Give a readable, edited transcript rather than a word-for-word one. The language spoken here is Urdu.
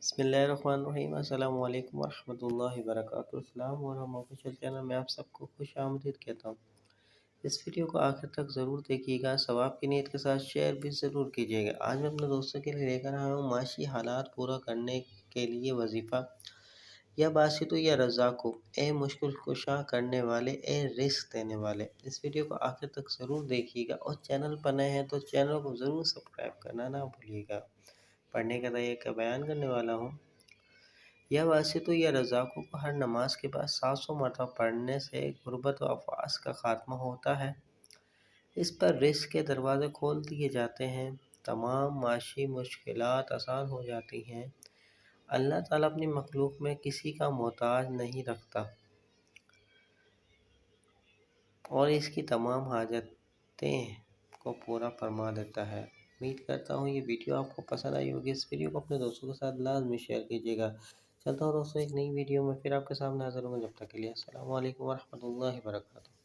بسم اللہ الرحمن الرحیم۔ السلام علیکم ورحمۃ اللہ وبرکاتہ۔ السلام علیکم آفیشیل چینل میں آپ سب کو خوش آمدید کہتا ہوں۔ اس ویڈیو کو آخر تک ضرور دیکھیے گا، ثواب کی نیت کے ساتھ شیئر بھی ضرور کیجیے گا۔ آج میں اپنے دوستوں کے لیے لے کر آیا ہوں معاشی حالات پورا کرنے کے لیے وظیفہ، یا باسطو یا رزاقو، اے مشکل کشا کرنے والے، اے رزق دینے والے۔ اس ویڈیو کو آخر تک ضرور دیکھیے گا، اور چینل پر نئے ہیں تو چینل کو ضرور سبسکرائب کرنا نہ بھولیے گا۔ پڑھنے کا طریقہ بیان کرنے والا ہوں۔ یا باسطو یا رزاقو کو ہر نماز کے بعد 700 مرتبہ پڑھنے سے غربت و افواس کا خاتمہ ہوتا ہے۔ اس پر رزق کے دروازے کھول دیے جاتے ہیں، تمام معاشی مشکلات آسان ہو جاتی ہیں۔ اللہ تعالیٰ اپنی مخلوق میں کسی کا محتاج نہیں رکھتا اور اس کی تمام حاجتیں کو پورا فرما دیتا ہے۔ امید کرتا ہوں یہ ویڈیو آپ کو پسند آئی ہوگی۔ اس ویڈیو کو اپنے دوستوں کے ساتھ لازمی شیئر کیجیے گا۔ چلتا ہوں دوستوں، ایک نئی ویڈیو میں پھر آپ کے سامنے حاضر ہوں گا۔ جب تک کے لیے السلام علیکم ورحمۃ اللہ وبرکاتہ۔